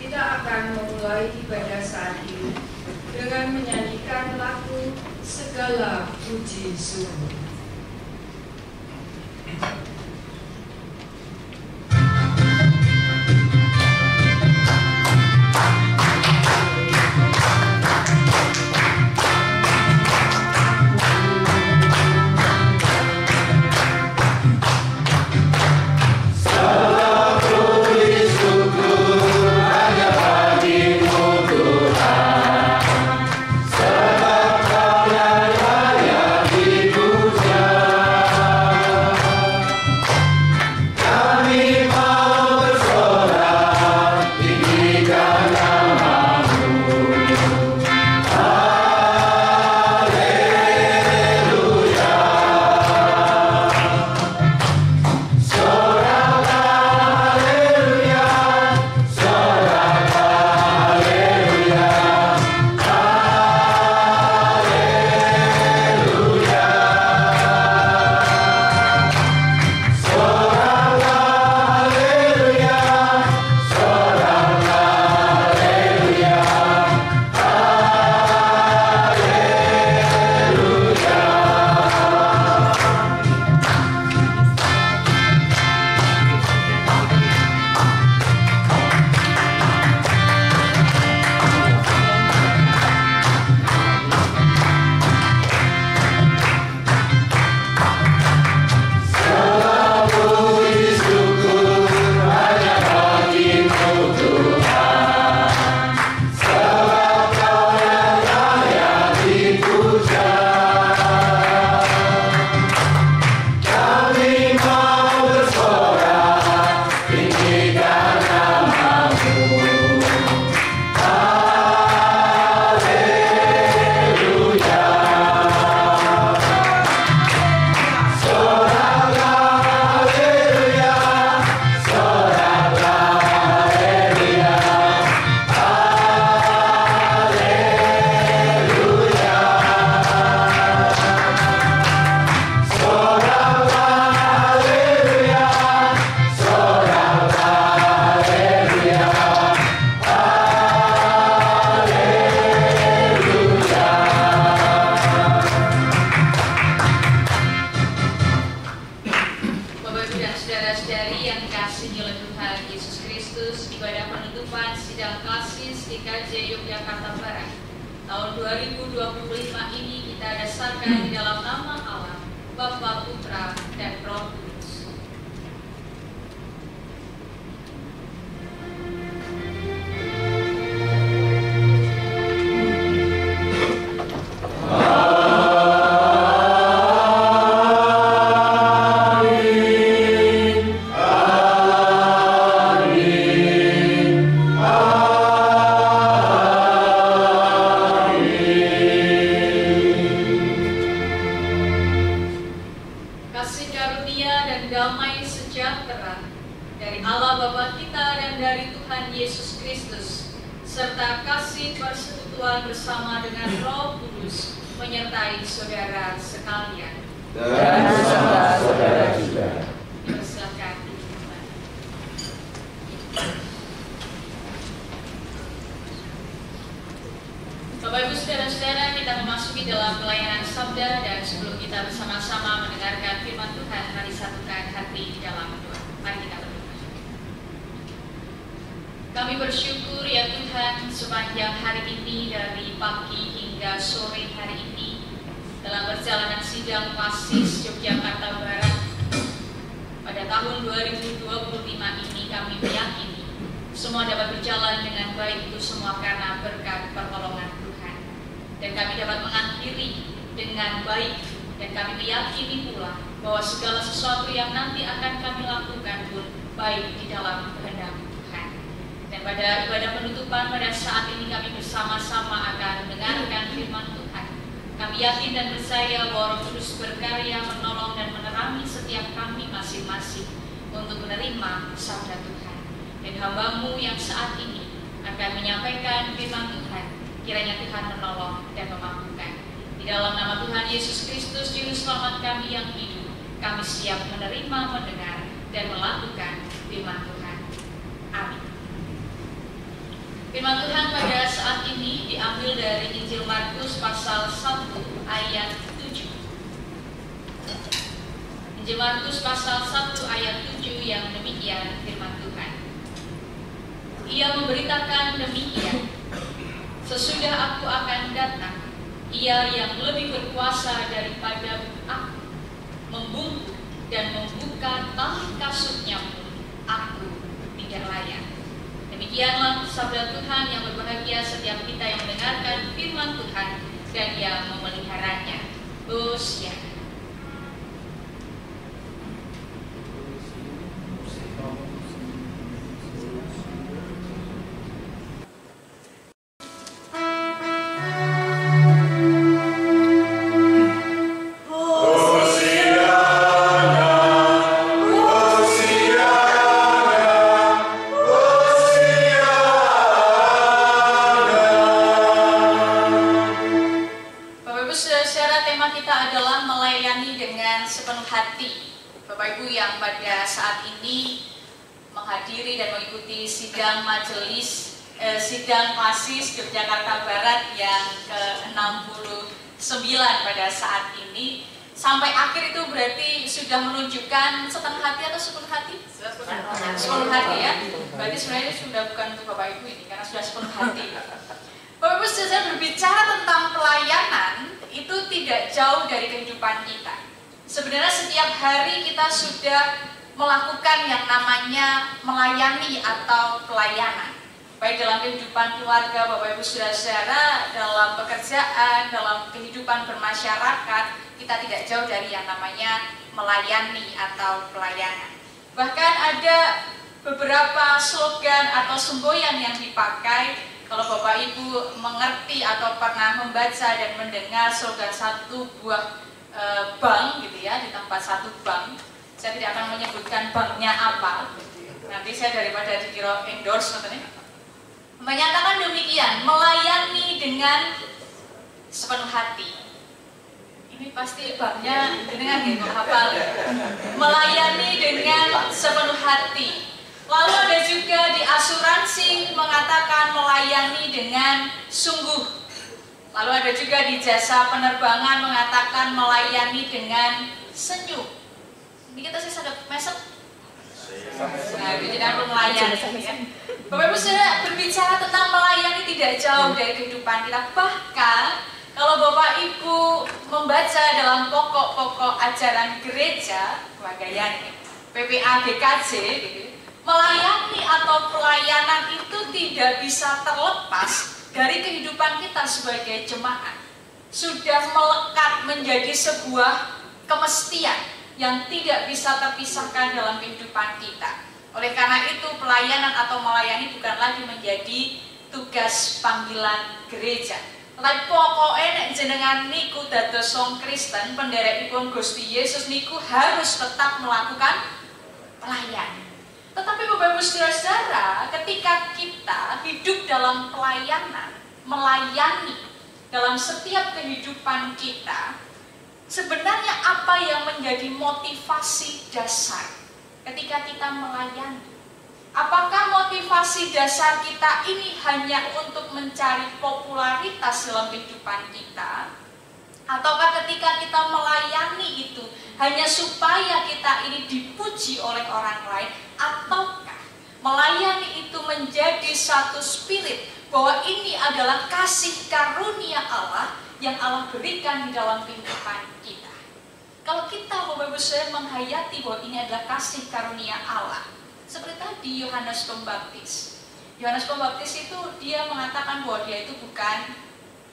Kita akan memulai ibadah saat ini dengan menyanyikan lagu Segala Puji Syukur. Kami bersyukur ya Tuhan sepanjang hari ini dari pagi hingga sore hari ini dalam perjalanan sidang Pasis Yogyakarta Barat pada tahun 2025 ini kami meyakini semua dapat berjalan dengan baik, itu semua karena berkat pertolongan Tuhan, dan kami dapat mengakhiri dengan baik, dan kami meyakini pula bahwa segala sesuatu yang nanti akan kami lakukan pun baik di dalam kehendak. Dan pada ibadah penutupan pada saat ini kami bersama-sama akan mendengarkan firman Tuhan. Kami yakin dan percaya bahwa Roh Kudus berkarya menolong dan menerangi setiap kami masing-masing untuk menerima sabda Tuhan. Dan hamba-Mu yang saat ini akan menyampaikan firman Tuhan, kiranya Tuhan menolong dan memampukan. Di dalam nama Tuhan Yesus Kristus, Juru Selamat kami yang hidup, kami siap menerima, mendengar, dan melakukan firman Tuhan. Amin. Firman Tuhan pada saat ini diambil dari Injil Markus pasal 1 ayat 7. Injil Markus pasal 1 ayat 7 yang demikian firman Tuhan. Ia memberitakan demikian, sesudah aku akan datang, ia yang lebih berkuasa daripada aku, membungkuk dan membuka tali kasutnya pun aku tidak layak. Demikianlah sabda Tuhan yang berbahagia setiap kita yang mendengarkan firman Tuhan dan yang memeliharanya. Hosya. Sidang Pasis Yogyakarta Barat yang ke-69 pada saat ini. Sampai akhir itu berarti sudah menunjukkan setengah hati atau 10 hati? 10 hati ya. Berarti sebenarnya sudah bukan untuk Bapak Ibu ini, karena sudah 10 hati. Bapak Ibu sudah berbicara tentang pelayanan, itu tidak jauh dari kehidupan kita. Sebenarnya setiap hari kita sudah melakukan yang namanya melayani atau pelayanan. Baik dalam kehidupan keluarga, Bapak Ibu saudara-saudara, dalam pekerjaan, dalam kehidupan bermasyarakat, kita tidak jauh dari yang namanya melayani atau pelayanan. Bahkan ada beberapa slogan atau semboyan yang dipakai. Kalau Bapak Ibu mengerti atau pernah membaca dan mendengar slogan satu buah bank gitu ya, di tempat satu bank, saya tidak akan menyebutkan banknya apa, nanti saya daripada dikira endorse katanya. Menyatakan demikian, melayani dengan sepenuh hati. Ini pasti babnya dengan gitu, hafal. Melayani dengan sepenuh hati. Lalu ada juga di asuransi mengatakan melayani dengan sungguh. Lalu ada juga di jasa penerbangan mengatakan melayani dengan senyum. Ini kita sih sadap mesem. Nah, itu jadi melayani ya. Bapak Ibu saudara, berbicara tentang melayani tidak jauh dari kehidupan kita. Bahkan kalau Bapak Ibu membaca dalam pokok-pokok ajaran gereja, gaya PPA GKJ, gitu, melayani atau pelayanan itu tidak bisa terlepas dari kehidupan kita sebagai jemaat. Sudah melekat menjadi sebuah kemestian yang tidak bisa terpisahkan dalam kehidupan kita. Oleh karena itu pelayanan atau melayani bukan lagi menjadi tugas panggilan gereja. Tetapi pokoknya nek jenengan niku dados wong Kristen, penderekipun Gusti Yesus niku harus tetap melakukan pelayanan. Tetapi Bapak Ibu saudara-saudara, ketika kita hidup dalam pelayanan, melayani dalam setiap kehidupan kita, sebenarnya apa yang menjadi motivasi dasar ketika kita melayani? Apakah motivasi dasar kita ini hanya untuk mencari popularitas dalam kehidupan kita? Ataukah ketika kita melayani itu hanya supaya kita ini dipuji oleh orang lain? Ataukah melayani itu menjadi satu spirit bahwa ini adalah kasih karunia Allah yang Allah berikan di dalam kehidupan kita? Kalau kita Bapak Ibu saudara menghayati bahwa ini adalah kasih karunia Allah, seperti tadi Yohanes Pembaptis. Yohanes Pembaptis itu dia mengatakan bahwa dia itu bukan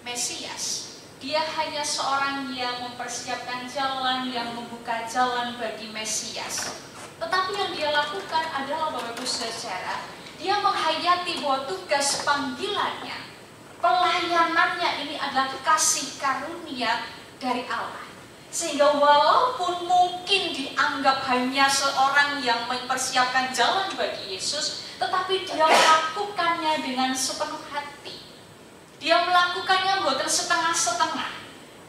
Mesias. Dia hanya seorang yang mempersiapkan jalan, yang membuka jalan bagi Mesias. Tetapi yang dia lakukan adalah Bapak Ibu saudara, dia menghayati bahwa tugas panggilannya, pelayanannya ini adalah kasih karunia dari Allah. Sehingga walaupun mungkin dianggap hanya seorang yang mempersiapkan jalan bagi Yesus, tetapi dia melakukannya dengan sepenuh hati. Dia melakukannya bukan setengah-setengah.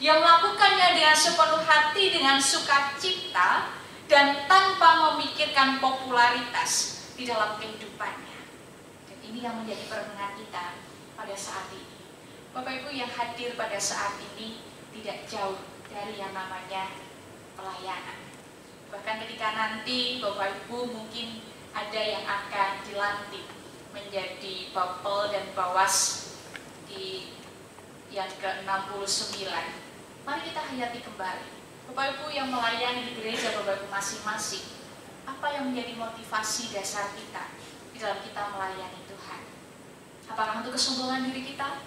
Dia melakukannya dengan sepenuh hati, dengan sukacita, dan tanpa memikirkan popularitas di dalam kehidupannya. Dan Ini yang menjadi perenungan kita pada saat ini. Bapak Ibu yang hadir pada saat ini tidak jauh dari yang namanya pelayanan. Bahkan ketika nanti Bapak Ibu mungkin ada yang akan dilantik menjadi bapel dan bawas di yang ke-69. Mari kita hayati kembali. Bapak Ibu yang melayani di gereja Bapak Ibu masing-masing, apa yang menjadi motivasi dasar kita di dalam kita melayani Tuhan? Apakah untuk kesombongan diri kita?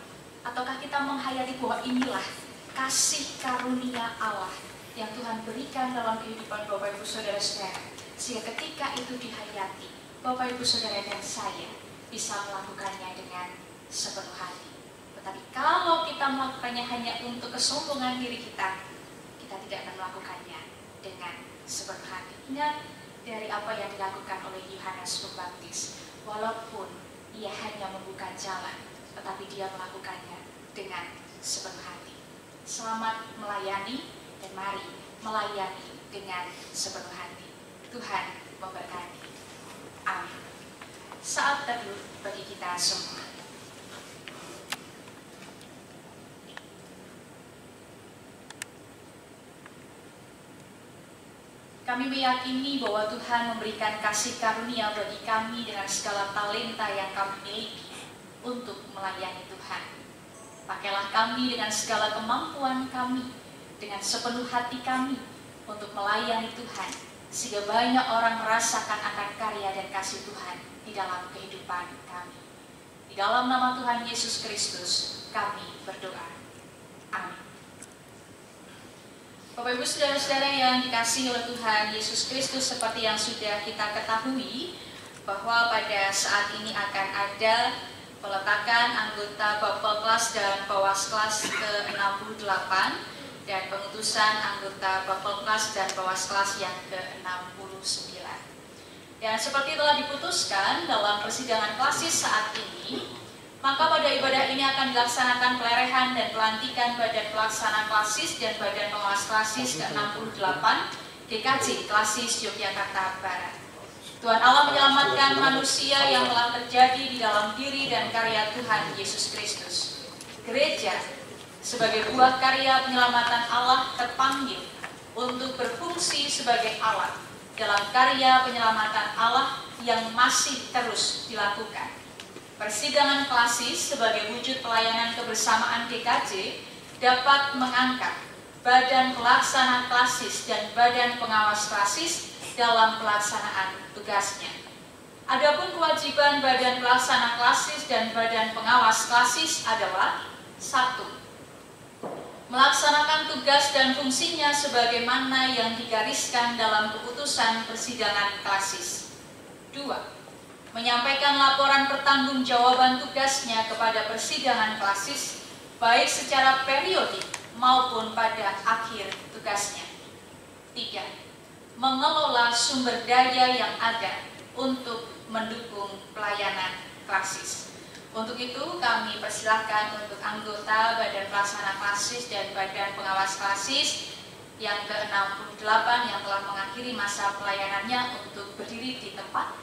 Ataukah kita menghayati bahwa inilah kasih karunia Allah yang Tuhan berikan dalam kehidupan Bapak Ibu Saudara-saudara, sehingga ketika itu dihayati, Bapak Ibu Saudara dan saya bisa melakukannya dengan sepenuh hati. Tetapi kalau kita melakukannya hanya untuk kesombongan diri kita, kita tidak akan melakukannya dengan sepenuh hati. Ingat dari apa yang dilakukan oleh Yohanes Pembaptis, walaupun ia hanya membuka jalan, tetapi dia melakukannya dengan sepenuh hati. Selamat melayani dan mari melayani dengan sepenuh hati. Tuhan memberkati. Amin. Saat teduh bagi kita semua. Kami meyakini bahwa Tuhan memberikan kasih karunia bagi kami dengan segala talenta yang kami miliki untuk melayani Tuhan. Pakailah kami dengan segala kemampuan kami, dengan sepenuh hati kami untuk melayani Tuhan, sehingga banyak orang merasakan akan karya dan kasih Tuhan di dalam kehidupan kami. Di dalam nama Tuhan Yesus Kristus kami berdoa. Amin. Bapak Ibu Saudara-saudara yang dikasihi oleh Tuhan Yesus Kristus, seperti yang sudah kita ketahui bahwa pada saat ini akan ada peletakan anggota Bapel kelas dan Bawas kelas ke-68 dan pengutusan anggota Bapel kelas dan Bawas kelas yang ke-69. Dan seperti telah diputuskan dalam persidangan klasis saat ini, maka pada ibadah ini akan dilaksanakan pelerehan dan pelantikan Badan Pelaksana Klasis dan Badan Pengawas Klasis ke-68 GKJ Klasis Yogyakarta Barat. Tuhan Allah menyelamatkan manusia yang telah terjadi di dalam diri dan karya Tuhan Yesus Kristus. Gereja sebagai buah karya penyelamatan Allah terpanggil untuk berfungsi sebagai alat dalam karya penyelamatan Allah yang masih terus dilakukan. Persidangan klasis sebagai wujud pelayanan kebersamaan GKJ dapat mengangkat Badan Pelaksana Klasis dan Badan Pengawas Klasis dalam pelaksanaan tugasnya. Adapun kewajiban Badan Pelaksana Klasis dan Badan Pengawas Klasis adalah 1. Melaksanakan tugas dan fungsinya sebagaimana yang digariskan dalam keputusan persidangan klasis. 2. Menyampaikan laporan pertanggungjawaban tugasnya kepada persidangan klasis, baik secara periodik maupun pada akhir tugasnya. 3. Mengelola sumber daya yang ada untuk mendukung pelayanan klasis. Untuk itu kami persilahkan untuk anggota Badan Pelaksana Klasis dan Badan Pengawas Klasis yang ke-68 yang telah mengakhiri masa pelayanannya untuk berdiri di tempat.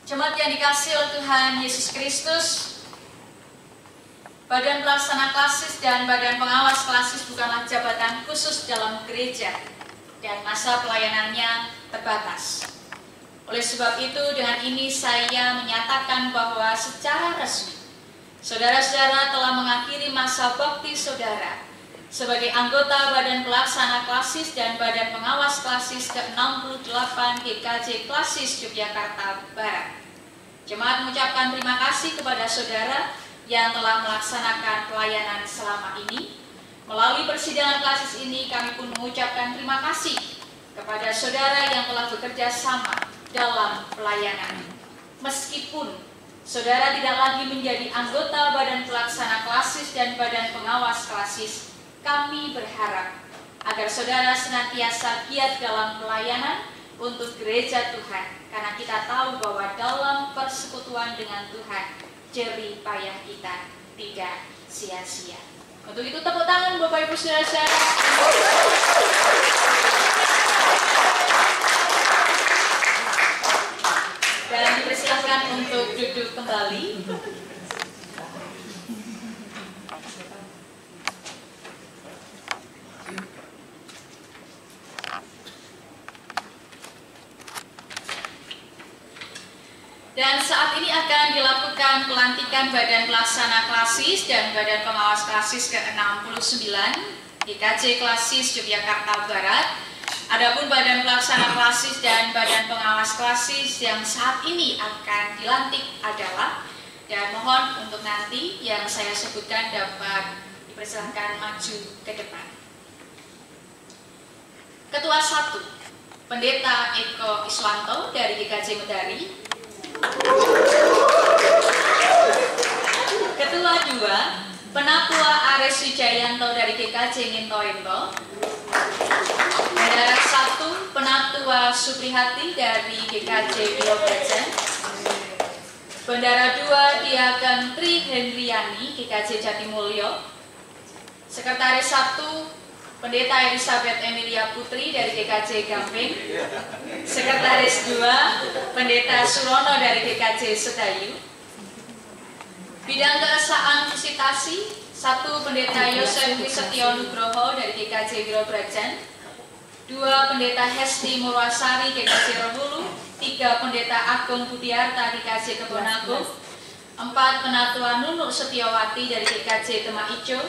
Jemaat yang dikasihi oleh Tuhan Yesus Kristus, Badan Pelaksana Klasis dan Badan Pengawas Klasis bukanlah jabatan khusus dalam gereja dan masa pelayanannya terbatas. Oleh sebab itu, dengan ini saya menyatakan bahwa secara resmi saudara-saudara telah mengakhiri masa bakti saudara sebagai anggota Badan Pelaksana Klasis dan Badan Pengawas Klasis ke-68 GKJ Klasis Yogyakarta Barat. Jemaat mengucapkan terima kasih kepada saudara yang telah melaksanakan pelayanan selama ini. Melalui persidangan klasis ini kami pun mengucapkan terima kasih kepada saudara yang telah bekerja sama dalam pelayanan. Meskipun saudara tidak lagi menjadi anggota Badan Pelaksana Klasis dan Badan Pengawas Klasis, kami berharap agar saudara senantiasa giat dalam pelayanan untuk gereja Tuhan, karena kita tahu bahwa dalam persekutuan dengan Tuhan jerih payah kita tidak sia-sia. Untuk itu tepuk tangan Bapak Ibu Saudara-saudara. Dan dipersilakan untuk duduk kembali. Dan saat ini akan dilakukan pelantikan Badan Pelaksana Klasis dan Badan Pengawas Klasis ke-69 GKJ Klasis Yogyakarta Barat. Adapun Badan Pelaksana Klasis dan Badan Pengawas Klasis yang saat ini akan dilantik adalah, dan mohon untuk nanti yang saya sebutkan dapat dipersilakan maju ke depan. Ketua 1, Pendeta Eko Iswanto dari GKJ Medari. Ketua 2, Penatua Ares Wijayanto dari GKJ Nginto-Ento. Bendara 1, Penatua Suprihati dari GKJ Wilobrajan. Bendara 2, Diaken Tri Hendriani GKJ Jatimulyo. Sekretaris 1, Pendeta Elizabeth Emilia Putri dari GKJ Gamping. Sekretaris 2, Pendeta Surono dari GKJ Sedayu. Bidang keesaan visitasi 1, Pendeta Yosef Wisetyo Nugroho dari GKJ Wilobrajan. 2, Pendeta Hesti Murwasari GKJ Rewulu. 3, Pendeta Agung Budiarta GKJ Kebonagung. 4, Penatua Nunuk Setiawati dari GKJ Demak Ijo.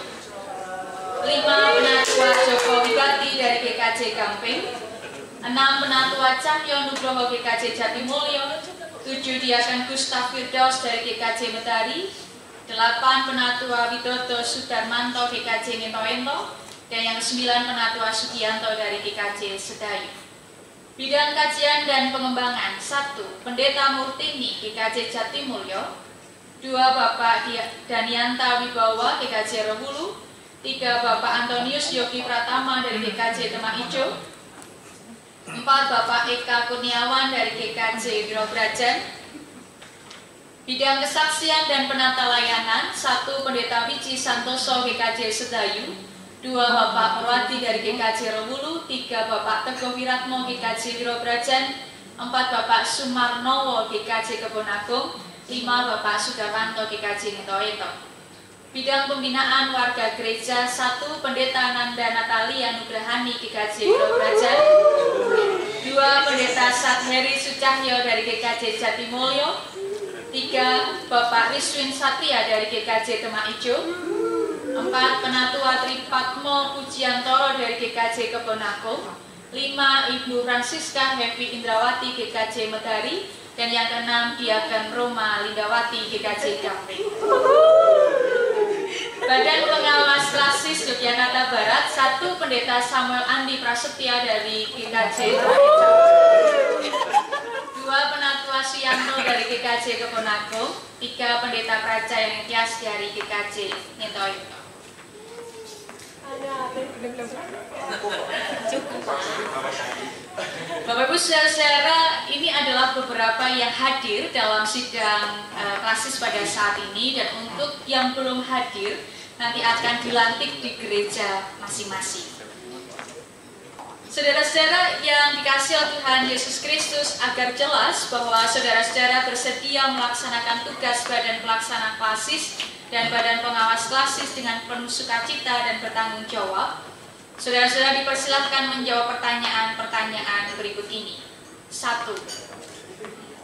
5, Penatua Joko Wigati dari GKJ Gamping. 6, Penatua Cahyo Nugroho GKJ Jatimulyo. 7, Diaken Gustaf Firdaus dari GKJ Medari. 8, Penatua Widodo Sudarmanto GKJ Nginto-Ento. Dan yang 9, Penatua Sugianto dari GKJ Sedayu. Bidang kajian dan pengembangan 1, Pendeta Murtini GKJ Jatimulyo. 2, Bapak Danianta Wibawa GKJ Rewulu. 3, Bapak Antonius Yogi Pratama dari GKJ Demak Ijo. 4, Bapak Eka Kurniawan dari GKJ Wilobrajan. Bidang kesaksian dan penata layanan 1, Pendeta Wiji Santoso GKJ Sedayu. 2, Bapak Purwadi dari GKJ Rewulu. 3, Bapak Teguh Wiratmo GKJ Wilobrajan. 4, Bapak Sumarnowo GKJ Kebonagung. 5, Bapak Sudarmanto GKJ Nginto-Ento. Bidang pembinaan warga gereja 1, Pendeta Nanda Natalia Nugrahani GKJ Wilobrajan. 2, Pendeta Satheri Sucahyo dari GKJ Jatimulyo. 3, Bapak Riswin Satria dari GKJ Demak Ijo. 4, Penatua Tripatmo Pujiantoro dari GKJ Kebonagung. 5, Ibu Francisca Hevi Indrawati GKJ Medari. Dan yang ke-6, Diaken Roma Lindawati GKJ Gamping. Badan Pengawas Klasis Yogyakarta Barat 1, Pendeta Samuel Andi Prasetya dari GKJ Ento. 2, Penatua Suyanto dari GKJ Kebonagung. 3, Pendeta Praja yang Tias dari GKJ Nginto-Ento. Bapak Ibu saudara-saudara, ini adalah beberapa yang hadir dalam sidang klasis pada saat ini, dan untuk yang belum hadir nanti akan dilantik di gereja masing-masing. Saudara-saudara yang dikasihi oleh Tuhan Yesus Kristus, agar jelas bahwa saudara-saudara bersedia melaksanakan tugas Badan Pelaksana Klasis dan Badan Pengawas Klasis dengan penuh sukacita dan bertanggung jawab, saudara-saudara dipersilahkan menjawab pertanyaan-pertanyaan berikut ini. 1.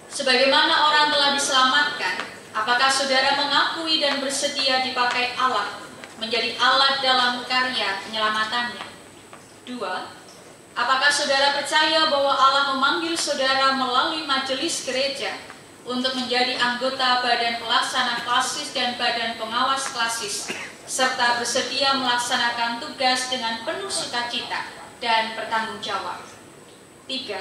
Sebagaimana orang telah diselamatkan, apakah saudara mengakui dan bersedia dipakai Allah menjadi alat dalam karya penyelamatannya? 2. Apakah saudara percaya bahwa Allah memanggil saudara melalui majelis gereja untuk menjadi anggota Badan Pelaksana Klasis dan Badan Pengawas Klasis, serta bersedia melaksanakan tugas dengan penuh sukacita dan bertanggung jawab? 3.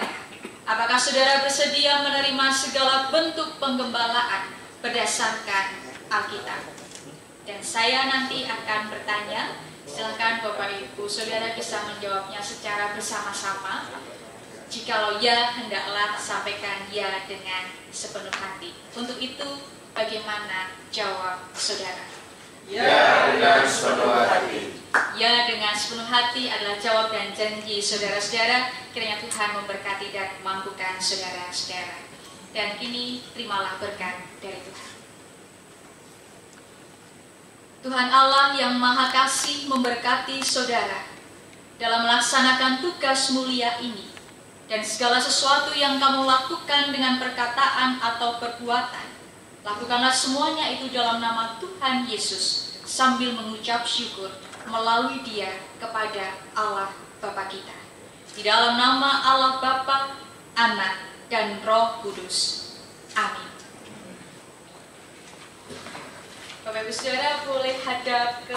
Apakah saudara bersedia menerima segala bentuk penggembalaan berdasarkan Alkitab? Dan saya nanti akan bertanya. Silakan Bapak Ibu Saudara bisa menjawabnya secara bersama-sama. Jikalau ya, hendaklah sampaikan ya dengan sepenuh hati. Untuk itu, bagaimana jawab saudara? Ya, dengan sepenuh hati. Ya, dengan sepenuh hati adalah jawab dan janji saudara-saudara. Kiranya Tuhan memberkati dan memampukan saudara-saudara. Dan kini terimalah berkat dari Tuhan. Tuhan Allah yang Maha Kasih memberkati saudara dalam melaksanakan tugas mulia ini, dan segala sesuatu yang kamu lakukan dengan perkataan atau perbuatan, lakukanlah semuanya itu dalam nama Tuhan Yesus sambil mengucap syukur melalui Dia kepada Allah Bapa kita. Di dalam nama Allah Bapa, Anak, dan Roh Kudus. Amin. Bapak Ibu Saudara boleh hadap ke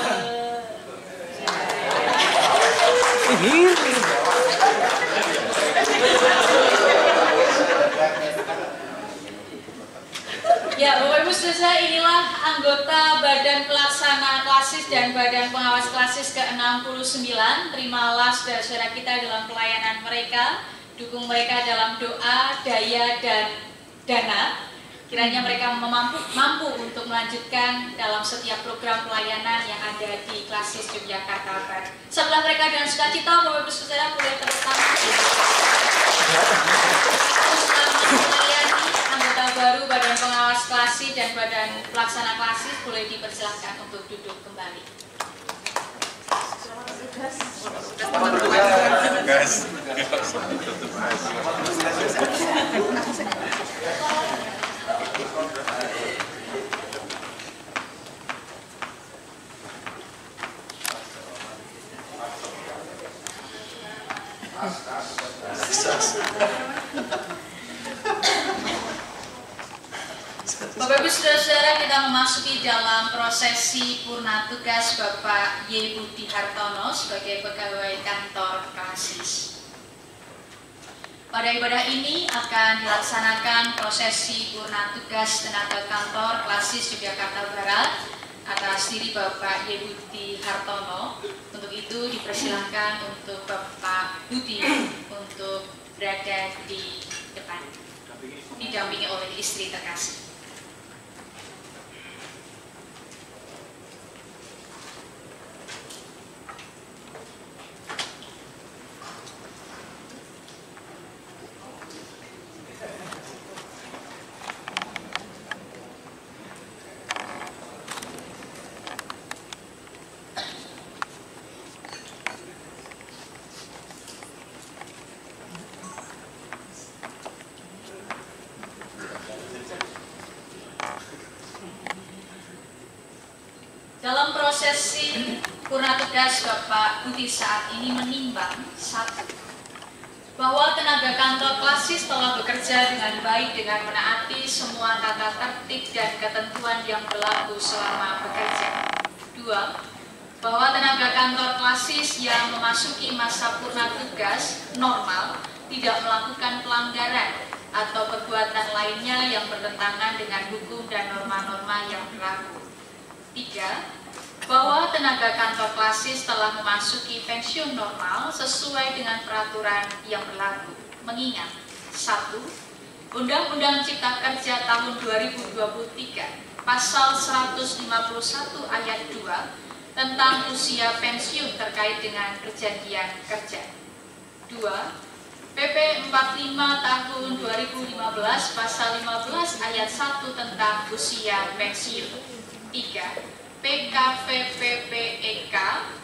Ya, Bapak Ibu Saudara, inilah anggota Badan Pelaksana Klasis dan Badan Pengawas Klasis ke-69. Terimalah saudara-saudara kita dalam pelayanan mereka, dukung mereka dalam doa, daya, dan dana. Kiranya mereka mampu untuk melanjutkan dalam setiap program pelayanan yang ada di Klasis Yogyakarta Barat. Sebelah mereka dengan sukacita, Bapak Ibu Saudara boleh tepuk tangan. Selamat melayani anggota baru Badan Pengawas Klasis dan Badan Pelaksana Klasis, boleh dipersilahkan untuk duduk kembali. Bapak Ibu Saudara-saudara, kita memasuki dalam prosesi purna tugas Bapak Y. Budi Hartono sebagai pegawai kantor Klasis. Pada ibadah ini akan dilaksanakan prosesi purna tugas tenaga kantor Klasis Yogyakarta Barat atas diri Bapak Y. Budi Hartono. Untuk itu dipersilahkan untuk Bapak Budi untuk berada di depan, didampingi oleh istri terkasih. Dalam prosesi purna tugas Bapak Budi saat ini menimbang satu, bahwa tenaga kantor Klasis telah bekerja dengan baik dengan menaati semua tata tertib dan ketentuan yang berlaku selama bekerja. Dua, bahwa tenaga kantor Klasis yang memasuki masa purna tugas normal tidak melakukan pelanggaran atau perbuatan lainnya yang bertentangan dengan hukum dan norma-norma yang berlaku. 3. Bahwa tenaga kantor Klasis telah memasuki pensiun normal sesuai dengan peraturan yang berlaku. Mengingat 1. Undang-Undang Cipta Kerja tahun 2023 Pasal 151 ayat 2 tentang usia pensiun terkait dengan perjanjian kerja. 2. PP 45 tahun 2015 Pasal 15 ayat 1 tentang usia pensiun. 3. PKVPPEK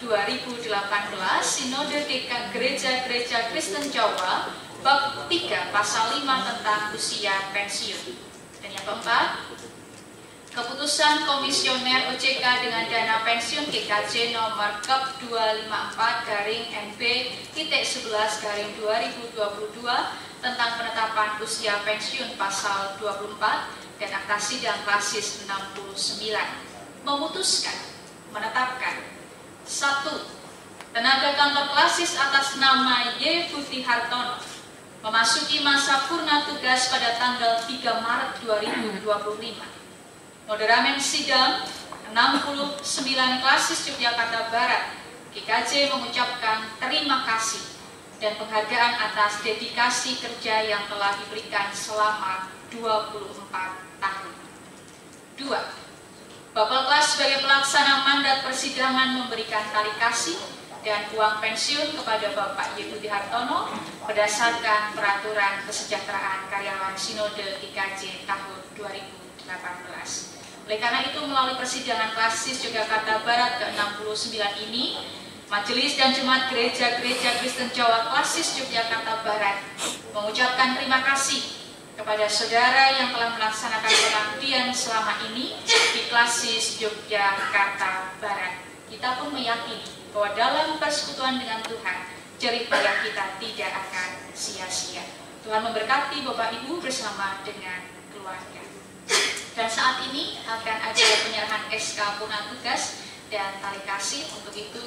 2018 Sinode Gereja-Gereja Kristen Jawa Bab 3 Pasal 5 tentang usia pensiun. Dan yang keempat, Keputusan Komisioner OJK dengan dana pensiun GKJ nomor Kep 254/NB.11/2022 tentang penetapan usia pensiun Pasal 24 dan Akta Sidang Klasis 69 memutuskan menetapkan 1. Tenaga kantor Klasis atas nama Y. Budi Hartono memasuki masa purna tugas pada tanggal 3 Maret 2025. Moderamen sidang 69 Klasis Yogyakarta Barat GKJ mengucapkan terima kasih dan penghargaan atas dedikasi kerja yang telah diberikan selama 24 tahun. 2. Bapak kelas sebagai pelaksana mandat persidangan memberikan tali kasih dan uang pensiun kepada Bapak Y. Budi Hartono berdasarkan peraturan kesejahteraan karyawan Sinode GKJ tahun 2018. Oleh karena itu, melalui persidangan klasis Yogyakarta Barat ke-69 ini, Majelis dan Jemaat Gereja-Gereja Kristen Jawa Klasis Yogyakarta Barat mengucapkan terima kasih kepada saudara yang telah melaksanakan pengabdian selama ini di Klasis Yogyakarta Barat. Kita pun meyakini bahwa dalam persekutuan dengan Tuhan, jerih payah kita tidak akan sia-sia. Tuhan memberkati Bapak Ibu bersama dengan keluarga. Dan saat ini akan ada penyerahan SK Purna Tugas dan tali kasih. Untuk itu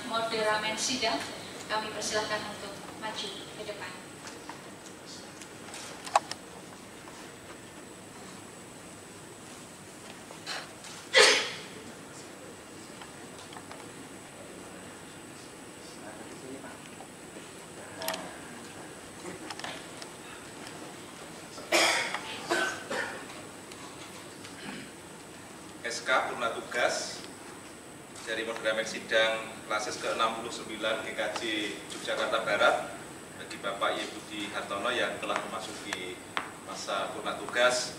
moderamen sidang kami persilakan untuk maju ke depan. SK Purna Tugas dari moderamen sidang klasis ke-69 GKJ Yogyakarta Barat bagi Bapak Y. Budi Hartono yang telah memasuki masa purna tugas.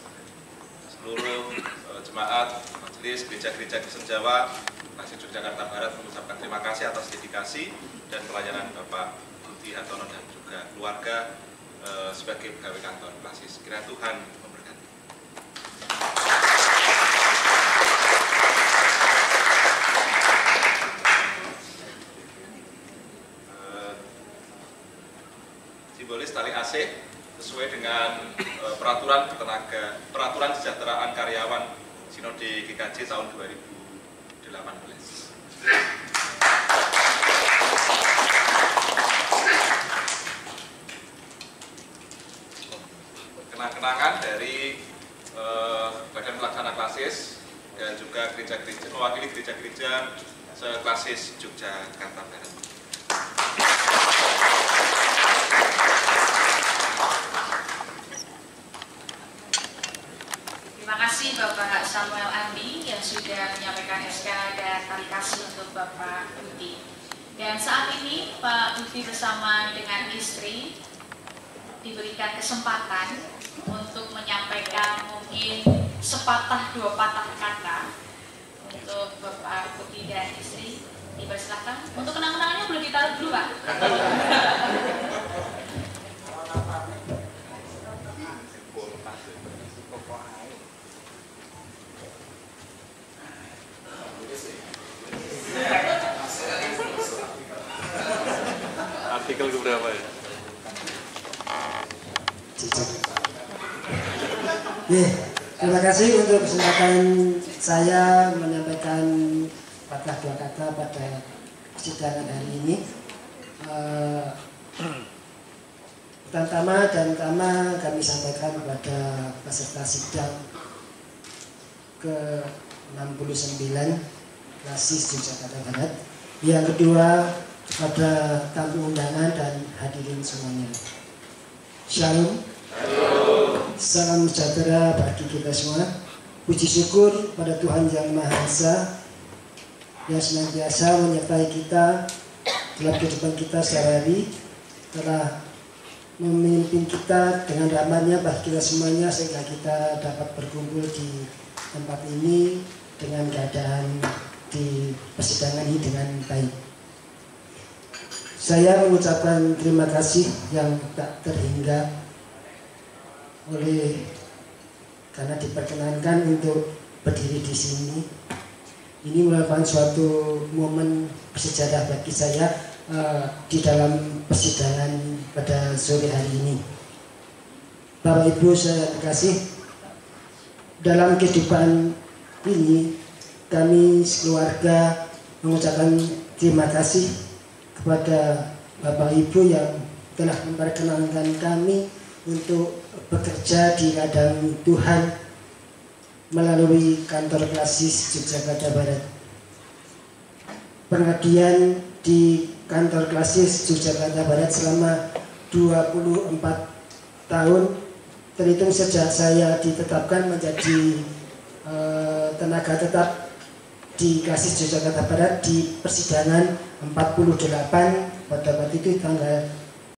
Seluruh jemaat Majelis Gereja-Gereja Kristen Jawa Klasis Yogyakarta Barat mengucapkan terima kasih atas dedikasi dan pelayanan Bapak Budi Hartono dan juga keluarga sebagai pegawai kantor klasis. Kiranya Tuhan memberkati. Simbolis tali AC sesuai dengan peraturan kesejahteraan karyawan Sinode GKJ tahun 2018. Kenang-kenangan dari Badan Pelaksana Klasis dan juga gereja-gereja mewakili gereja-gereja se-Klasis Yogyakarta Barat. Terima kasih Bapak Samuel Andi yang sudah menyampaikan SK dan tali kasih untuk Bapak Budi. Dan saat ini Pak Budi bersama dengan istri diberikan kesempatan untuk menyampaikan mungkin sepatah dua patah kata untuk Bapak Budi dan istri. Dipersilakan. Untuk kenang-kenangannya boleh ditaruh dulu Pak. Artikel keberapa ya? Terima kasih untuk kesempatan saya menyampaikan patah dua kata pada persidangan hari ini. Pertama kami sampaikan kepada peserta sidang ke-69 Klasis Yogyakarta Barat. Yang kedua kepada tamu undangan dan hadirin semuanya. Shalom. Salam sejahtera bagi kita semua. Puji syukur pada Tuhan Yang Maha Esa yang senantiasa menyertai kita dalam kehidupan kita sehari-hari, telah memimpin kita dengan rahmat-Nya bagi kita semuanya sehingga kita dapat berkumpul di tempat ini dengan keadaan di persidangan ini dengan baik. Saya mengucapkan terima kasih yang tak terhingga karena diperkenankan untuk berdiri di sini. Ini merupakan suatu momen bersejarah bagi saya di dalam persidangan pada sore hari ini. Bapak Ibu saya terkasih, dalam kehidupan ini kami sekeluarga mengucapkan terima kasih kepada Bapak Ibu yang telah memperkenankan kami untuk bekerja di ladang Tuhan melalui kantor Klasis Yogyakarta Barat. Pengabdian di kantor Klasis Yogyakarta Barat selama 24 tahun terhitung sejak saya ditetapkan menjadi tenaga tetap di Klasis Yogyakarta Barat di persidangan 48 pada waktu itu tanggal